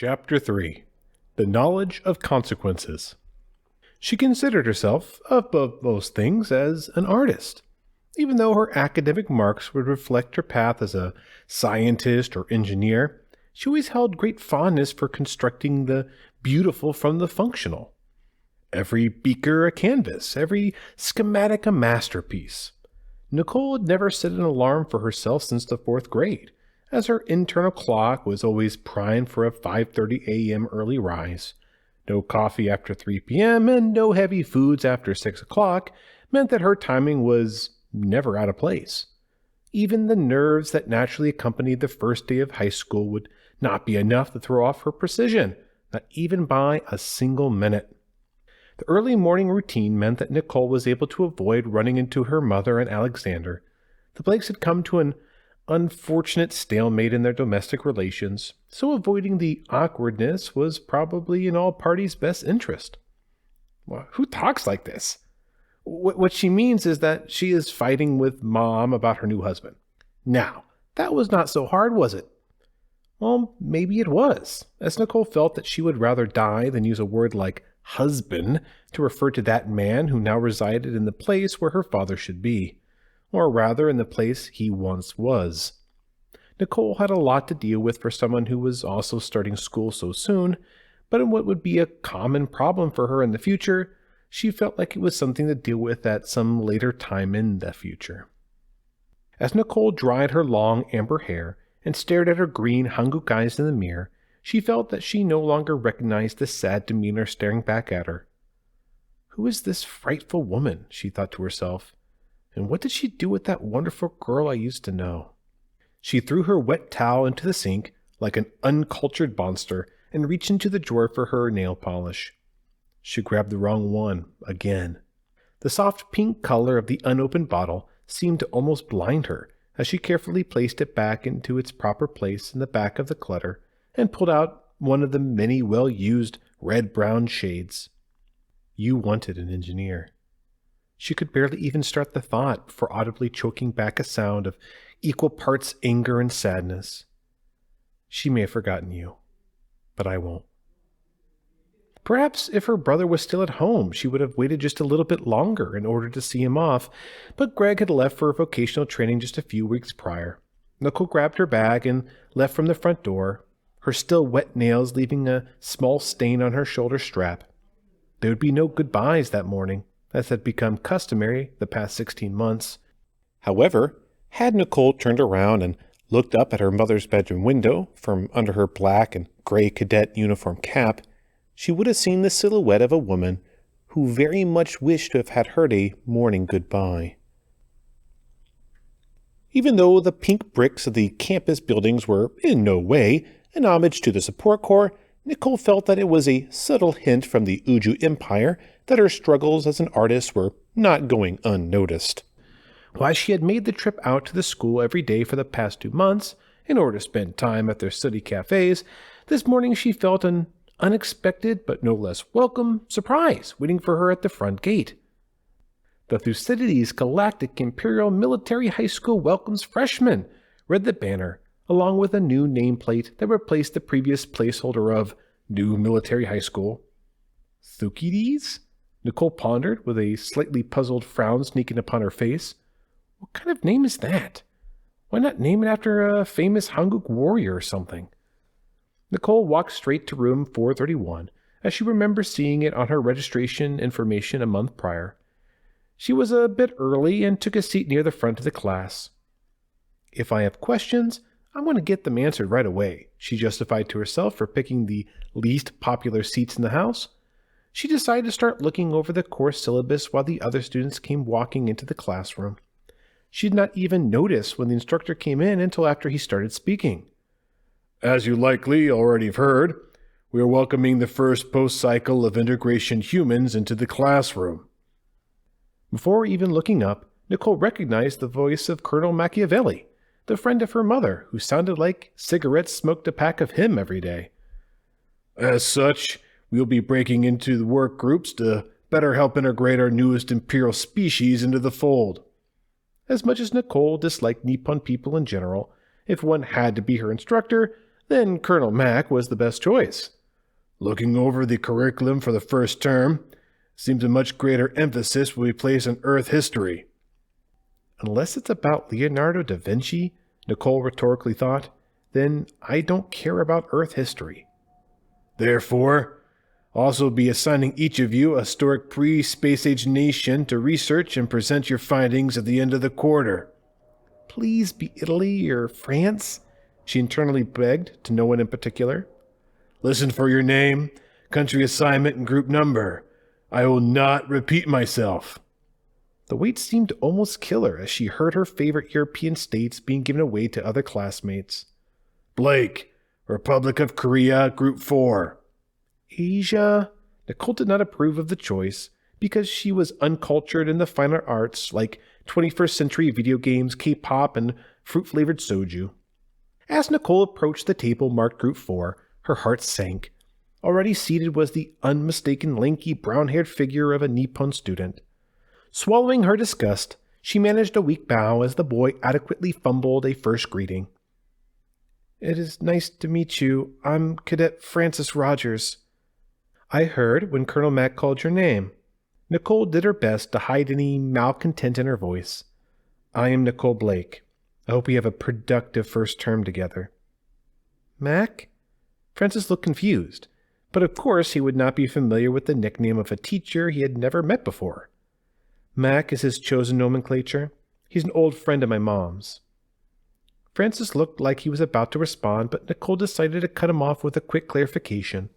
Chapter 3. The Knowledge of Consequences. She considered herself, above most things, as an artist. Even though her academic marks would reflect her path as a scientist or engineer, she always held great fondness for constructing the beautiful from the functional. Every beaker a canvas, every schematic a masterpiece. Nichol had never set an alarm for herself since the 4th grade, as her internal clock was always primed for a 5:30 a.m. early rise. No coffee after 3 p.m. and no heavy foods after 6 o'clock meant that her timing was never out of place. Even the nerves that naturally accompanied the first day of high school would not be enough to throw off her precision, not even by a single minute. The early morning routine meant that Nichol was able to avoid running into her mother and Alexander. The Blakes had come to an unfortunate stalemate in their domestic relations, so avoiding the awkwardness was probably in all parties' best interest. Well, who talks like this? What she means is that she is fighting with Mom about her new husband. Now, that was not so hard, was it? Well, maybe it was, as Nichol felt that she would rather die than use a word like husband to refer to that man who now resided in the place where her father should be, or rather in the place he once was. Nichol had a lot to deal with for someone who was also starting school so soon, but in what would be a common problem for her in the future, she felt like it was something to deal with at some later time in the future. As Nichol dried her long amber hair and stared at her green hanguk eyes in the mirror, she felt that she no longer recognized the sad demeanor staring back at her. Who is this frightful woman? She thought to herself. And what did she do with that wonderful girl I used to know? She threw her wet towel into the sink like an uncultured monster and reached into the drawer for her nail polish. She grabbed the wrong one again. The soft pink color of the unopened bottle seemed to almost blind her as she carefully placed it back into its proper place in the back of the clutter and pulled out one of the many well-used red-brown shades. You wanted an engineer. She could barely even start the thought before audibly choking back a sound of equal parts anger and sadness. She may have forgotten you, but I won't. Perhaps if her brother was still at home, she would have waited just a little bit longer in order to see him off, but Greg had left for vocational training just a few weeks prior. Nichol grabbed her bag and left from the front door, her still wet nails leaving a small stain on her shoulder strap. There would be no goodbyes that morning, as had become customary the past 16 months. However, had Nichol turned around and looked up at her mother's bedroom window from under her black and gray cadet uniform cap, she would have seen the silhouette of a woman who very much wished to have had heard a morning goodbye. Even though the pink bricks of the campus buildings were in no way an homage to the support corps, Nichol felt that it was a subtle hint from the Uju Empire that her struggles as an artist were not going unnoticed. Why she had made the trip out to the school every day for the past 2 months in order to spend time at their study cafes, this morning she felt an unexpected but no less welcome surprise waiting for her at the front gate. The Thucydides Galactic Imperial Military High School welcomes freshmen, read the banner, along with a new nameplate that replaced the previous placeholder of New Military High School. Thucydides? Nichol pondered, with a slightly puzzled frown sneaking upon her face. What kind of name is that? Why not name it after a famous Hanguk warrior or something? Nichol walked straight to room 431, as she remembered seeing it on her registration information a month prior. She was a bit early and took a seat near the front of the class. If I have questions, I'm going to get them answered right away, she justified to herself for picking the least popular seats in the house. She decided to start looking over the course syllabus while the other students came walking into the classroom. She did not even notice when the instructor came in until after he started speaking. As you likely already have heard, we are welcoming the first post-cycle of integration humans into the classroom. Before even looking up, Nichol recognized the voice of Colonel Machiavelli, the friend of her mother, who sounded like cigarettes smoked a pack of him every day. As such, we will be breaking into the work groups to better help integrate our newest Imperial species into the fold. As much as Nichol disliked Nippon people in general, if one had to be her instructor, then Colonel Mack was the best choice. Looking over the curriculum for the first term, seems a much greater emphasis will be placed on Earth history. Unless it's about Leonardo da Vinci, Nichol rhetorically thought, then I don't care about Earth history. Therefore, also be assigning each of you a historic pre-space age nation to research and present your findings at the end of the quarter. Please be Italy or France, she internally begged, to no one in particular. Listen for your name, country assignment, and group number. I will not repeat myself. The weight seemed to almost kill her as she heard her favorite European states being given away to other classmates. Blake, Republic of Korea, Group 4. Asia? Nichol did not approve of the choice because she was uncultured in the finer arts like 21st century video games, K-pop, and fruit-flavored soju. As Nichol approached the table marked Group 4, her heart sank. Already seated was the unmistaken lanky brown-haired figure of a Nippon student. Swallowing her disgust, she managed a weak bow as the boy adequately fumbled a first greeting. It is nice to meet you. I'm Cadet Francis Rogers. I heard when Colonel Mack called your name. Nichol did her best to hide any malcontent in her voice. I am Nichol Blake. I hope we have a productive first term together. Mack? Francis looked confused, but of course he would not be familiar with the nickname of a teacher he had never met before. Mack is his chosen nomenclature. He's an old friend of my mom's. Francis looked like he was about to respond, but Nichol decided to cut him off with a quick clarification.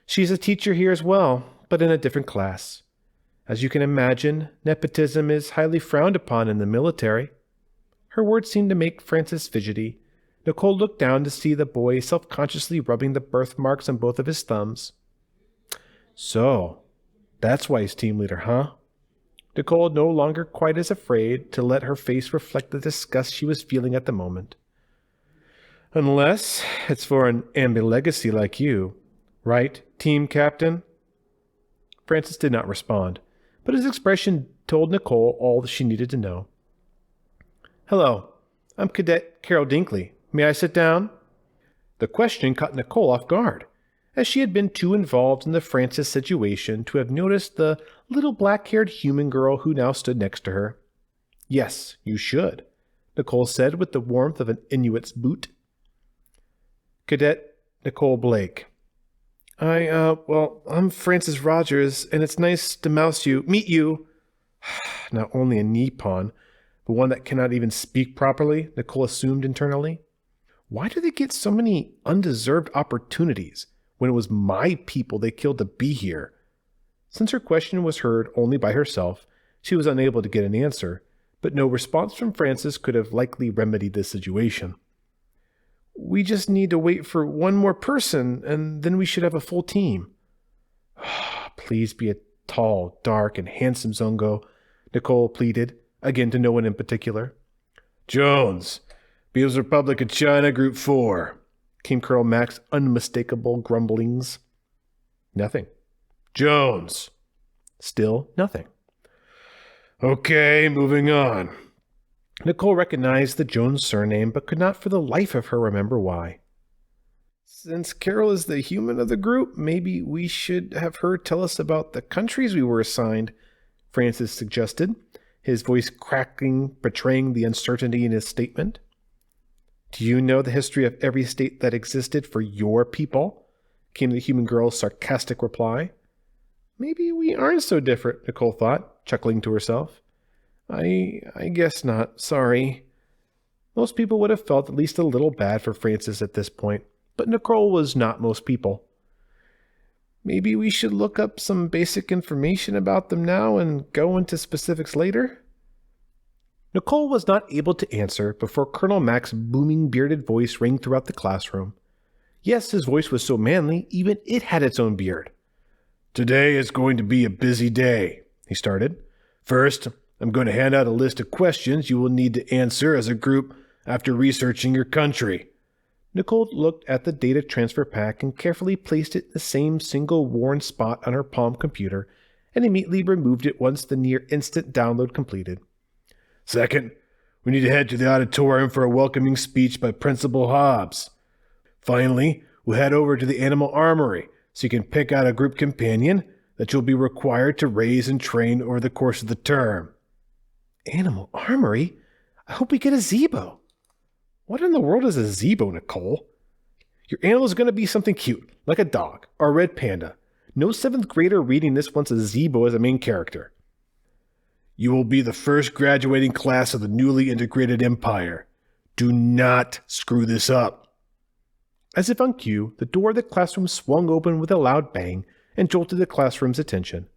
She's a teacher here as well, but in a different class. As you can imagine, nepotism is highly frowned upon in the military. Her words seemed to make Francis fidgety. Nichol looked down to see the boy self-consciously rubbing the birthmarks on both of his thumbs. So, that's why he's team leader, huh? Nichol, no longer quite as afraid, to let her face reflect the disgust she was feeling at the moment. Unless it's for an ambilegacy like you. Right, team captain? Francis did not respond, but his expression told Nichol all that she needed to know. Hello, I'm Cadet Karel Dinkley. May I sit down? The question caught Nichol off guard, as she had been too involved in the Francis situation to have noticed the little black-haired human girl who now stood next to her. Yes, you should, Nichol said with the warmth of an Inuit's boot. Cadet Nichol Blake. I'm Francis Rogers, and it's nice to meet you. Not only a Nippon, but one that cannot even speak properly, Nichol assumed internally. Why do they get so many undeserved opportunities when it was my people they killed to be here? Since her question was heard only by herself, she was unable to get an answer, but no response from Francis could have likely remedied this situation. We just need to wait for one more person, and then we should have a full team. Please be a tall, dark, and handsome Zongo, Nichol pleaded, again to no one in particular. Jones, People's Republic of China, Group 4, came Colonel Mack's unmistakable grumblings. Nothing. Jones. Still nothing. Okay, moving on. Nichol recognized the Jones surname, but could not for the life of her remember why. Since Karel is the human of the group, maybe we should have her tell us about the countries we were assigned, Francis suggested, his voice cracking, betraying the uncertainty in his statement. Do you know the history of every state that existed for your people? Came the human girl's sarcastic reply. Maybe we aren't so different, Nichol thought, chuckling to herself. I guess not, sorry. Most people would have felt at least a little bad for Francis at this point, but Nichol was not most people. Maybe we should look up some basic information about them now and go into specifics later? Nichol was not able to answer before Colonel Mack's booming bearded voice rang throughout the classroom. Yes, his voice was so manly, even it had its own beard. Today is going to be a busy day, he started. First, I'm going to hand out a list of questions you will need to answer as a group after researching your country. Nichol looked at the data transfer pack and carefully placed it in the same single worn spot on her Palm computer and immediately removed it once the near-instant download completed. Second, we need to head to the auditorium for a welcoming speech by Principal Hobbs. Finally, we'll head over to the animal armory so you can pick out a group companion that you'll be required to raise and train over the course of the term. Animal armory? I hope we get a Zebo. What in the world is a Zebo, Nichol? Your animal's going to be something cute, like a dog or a red panda. No 7th grader reading this wants a Zebo as a main character. You will be the first graduating class of the newly integrated empire. Do not screw this up. As if on cue, the door of the classroom swung open with a loud bang and jolted the classroom's attention.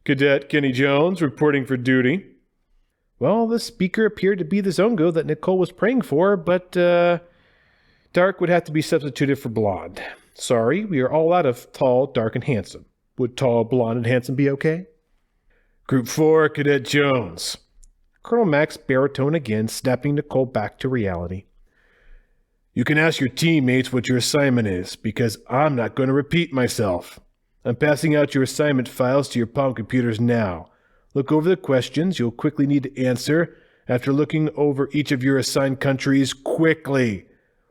Cadet Kenny Jones reporting for duty. Well, the speaker appeared to be the Zongo that Nichol was praying for, but dark would have to be substituted for blonde. Sorry, we are all out of tall, dark, and handsome. Would tall, blonde, and handsome be okay? Group 4, Cadet Jones. Colonel Mack's baritone again, snapping Nichol back to reality. You can ask your teammates what your assignment is, because I'm not going to repeat myself. I'm passing out your assignment files to your palm computers now. Look over the questions you'll quickly need to answer after looking over each of your assigned countries quickly.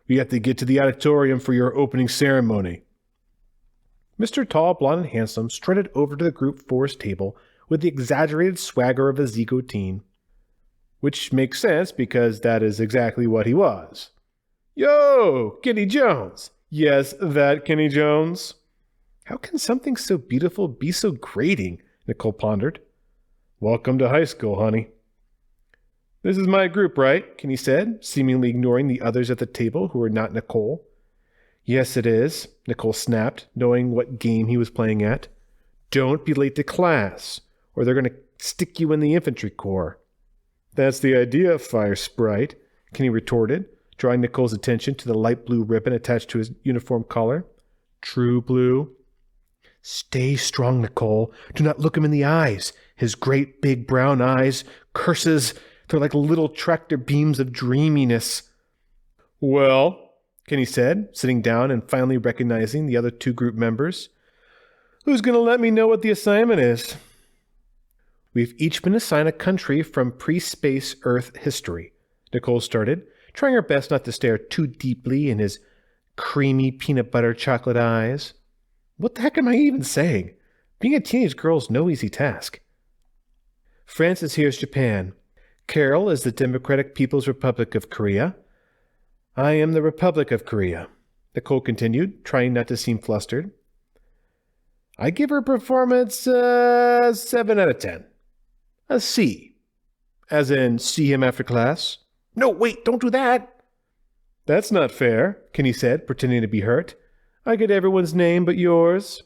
We have to get to the auditorium for your opening ceremony. Mr. Tall, Blonde, and Handsome strutted over to the Group 4's table with the exaggerated swagger of a Zigo teen. Which makes sense because that is exactly what he was. Yo, Kenny Jones! Yes, that Kenny Jones. How can something so beautiful be so grating? Nichol pondered. Welcome to high school, honey. This is my group, right? Kenny said, seemingly ignoring the others at the table who were not Nichol. Yes, it is, Nichol snapped, knowing what game he was playing at. Don't be late to class, or they're going to stick you in the infantry corps. That's the idea, Fire Sprite, Kenny retorted, drawing Nichol's attention to the light blue ribbon attached to his uniform collar. True blue. Stay strong, Nichol. Do not look him in the eyes. His great big brown eyes. Curses. They're like little tractor beams of dreaminess. Well, Kenny said, sitting down and finally recognizing the other 2 group members. Who's going to let me know what the assignment is? We've each been assigned a country from pre-space Earth history, Nichol started, trying her best not to stare too deeply in his creamy peanut butter chocolate eyes. What the heck am I even saying? Being a teenage girl is no easy task. France is here's Japan. Karel is the Democratic People's Republic of Korea. I am the Republic of Korea, Nichol continued, trying not to seem flustered. I give her performance 7 out of 10. A C. As in, see him after class? No, wait, don't do that. That's not fair, Kenny said, pretending to be hurt. I get everyone's name but yours.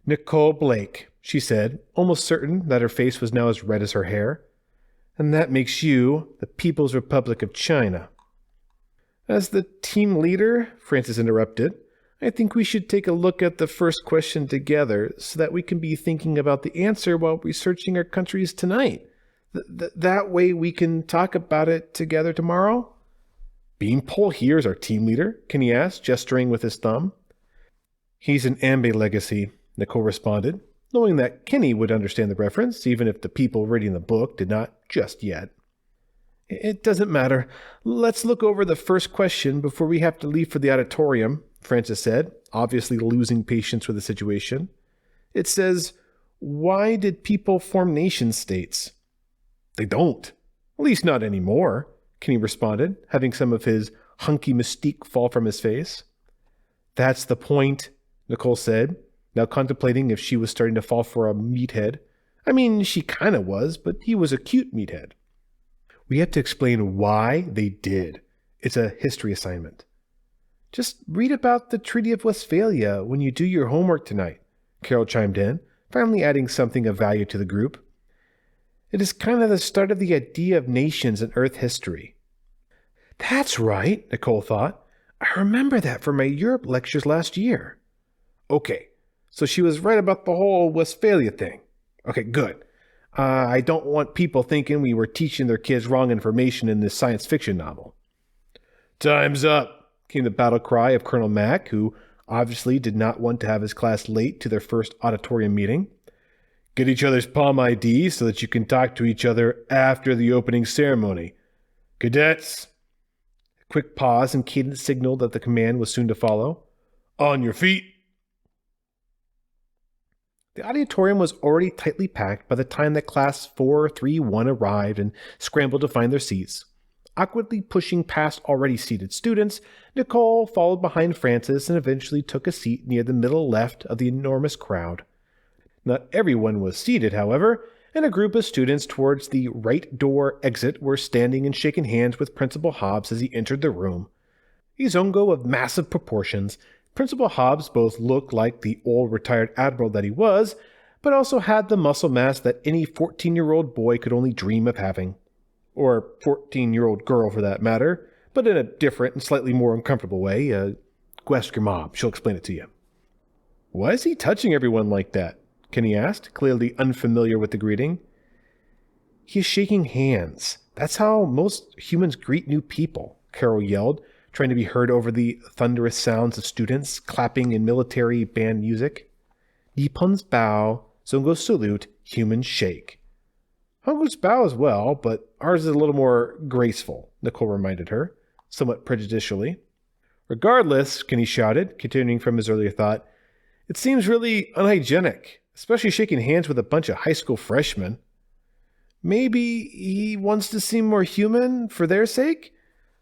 Nichol Blake, she said, almost certain that her face was now as red as her hair. And that makes you the People's Republic of China. As the team leader, Francis interrupted, I think we should take a look at the first question together so that we can be thinking about the answer while researching our countries tonight. That way we can talk about it together tomorrow? Beanpole here is our team leader? Kenny asked, gesturing with his thumb. He's an Ambe legacy, Nichol responded, knowing that Kenny would understand the reference, even if the people reading the book did not just yet. It doesn't matter. Let's look over the first question before we have to leave for the auditorium, Francis said, obviously losing patience with the situation. It says, why did people form nation states? They don't. At least not anymore, Kenny responded, having some of his hunky mystique fall from his face. That's the point, Nichol said, now contemplating if she was starting to fall for a meathead. I mean, she kind of was, but he was a cute meathead. We have to explain why they did. It's a history assignment. Just read about the Treaty of Westphalia when you do your homework tonight, Karel chimed in, finally adding something of value to the group. It is kind of the start of the idea of nations in Earth history. That's right, Nichol thought. I remember that from my Europe lectures last year. Okay, so she was right about the whole Westphalia thing. Okay, good. I don't want people thinking we were teaching their kids wrong information in this science fiction novel. Time's up, came the battle cry of Colonel Mack, who obviously did not want to have his class late to their first auditorium meeting. Get each other's palm IDs so that you can talk to each other after the opening ceremony. Cadets, quick pause and cadence signaled that the command was soon to follow. On your feet! The auditorium was already tightly packed by the time that Class 431 arrived and scrambled to find their seats. Awkwardly pushing past already seated students, Nichol followed behind Francis and eventually took a seat near the middle left of the enormous crowd. Not everyone was seated, however, and a group of students towards the right door exit were standing and shaking hands with Principal Hobbs as he entered the room. A zongo of massive proportions, Principal Hobbs both looked like the old retired admiral that he was, but also had the muscle mass that any 14-year-old boy could only dream of having. Or 14-year-old girl, for that matter, but in a different and slightly more uncomfortable way. Go ask your mom. She'll explain it to you. Why is he touching everyone like that? Kenny asked, clearly unfamiliar with the greeting. He is shaking hands. That's how most humans greet new people, Karel yelled, trying to be heard over the thunderous sounds of students clapping in military band music. Nippon's bow, Zongo's salute, humans shake. Hongo's bow as well, but ours is a little more graceful, Nichol reminded her, somewhat prejudicially. Regardless, Kenny shouted, continuing from his earlier thought, it seems really unhygienic, especially shaking hands with a bunch of high school freshmen. Maybe he wants to seem more human for their sake?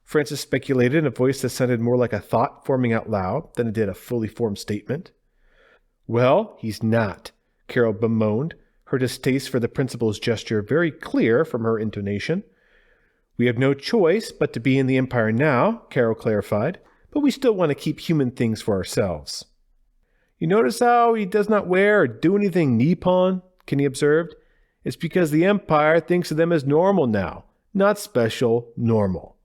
Francis speculated in a voice that sounded more like a thought forming out loud than it did a fully formed statement. Well, he's not, Karel bemoaned, her distaste for the principal's gesture very clear from her intonation. We have no choice but to be in the Empire now, Karel clarified, but we still want to keep human things for ourselves. You notice how he does not wear or do anything Nippon, Kenny observed? It's because the Empire thinks of them as normal now, not special, normal.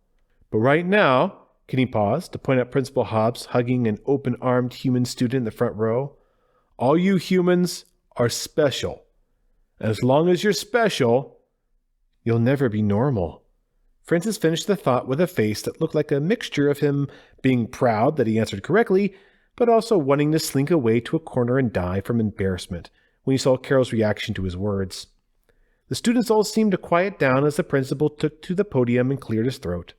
But right now, Kenny paused to point out Principal Hobbs hugging an open-armed human student in the front row. All you humans are special. And as long as you're special, you'll never be normal. Francis finished the thought with a face that looked like a mixture of him being proud that he answered correctly, but also wanting to slink away to a corner and die from embarrassment when he saw Karel's reaction to his words. The students all seemed to quiet down as the principal took to the podium and cleared his throat.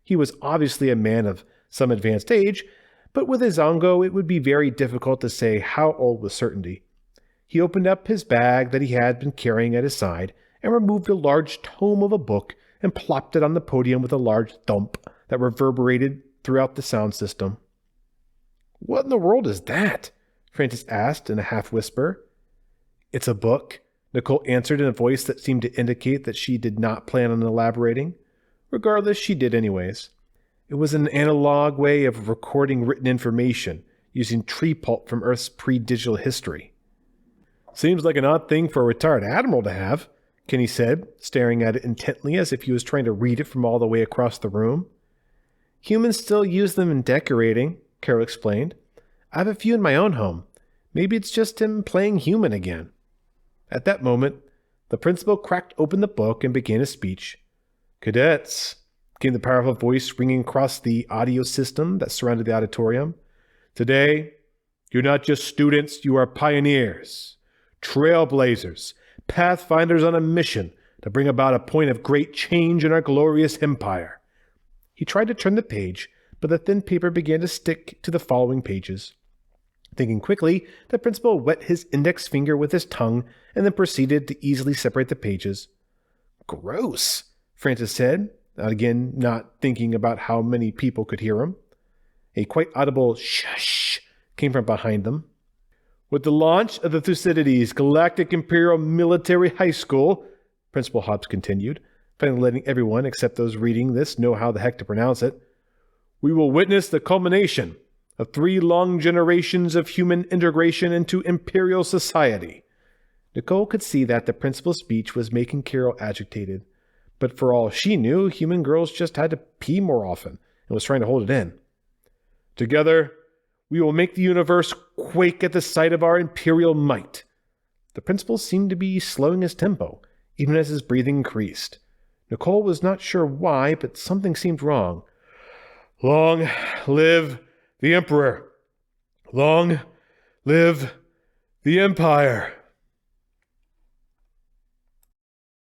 He was obviously a man of some advanced age, but with his zongo it would be very difficult to say how old with certainty. He opened up his bag that he had been carrying at his side and removed a large tome of a book and plopped it on the podium with a large thump that reverberated throughout the sound system. What in the world is that? Francis asked in a half-whisper. It's a book, Nichol answered in a voice that seemed to indicate that she did not plan on elaborating. Regardless, she did anyways. It was an analog way of recording written information using tree pulp from Earth's pre-digital history. Seems like an odd thing for a retired admiral to have, Kenny said, staring at it intently as if he was trying to read it from all the way across the room. Humans still use them in decorating, Karel explained. I have a few in my own home. Maybe it's just him playing human again. At that moment, the principal cracked open the book and began his speech. Cadets, came the powerful voice ringing across the audio system that surrounded the auditorium. Today, you're not just students, you are pioneers, trailblazers, pathfinders on a mission to bring about a point of great change in our glorious empire. He tried to turn the page, but the thin paper began to stick to the following pages. Thinking quickly, the principal wet his index finger with his tongue and then proceeded to easily separate the pages. Gross, Francis said, again not thinking about how many people could hear him. A quite audible shush came from behind them. With the launch of the Thucydides Galactic Imperial Military High School, Principal Hobbs continued, finally letting everyone except those reading this know how the heck to pronounce it, we will witness the culmination of 3 long generations of human integration into Imperial society. Nichol could see that the principal's speech was making Karel agitated, but for all she knew, human girls just had to pee more often and was trying to hold it in. Together, we will make the universe quake at the sight of our imperial might. The principal seemed to be slowing his tempo, even as his breathing increased. Nichol was not sure why, but something seemed wrong. Long live the Emperor! Long live the Empire!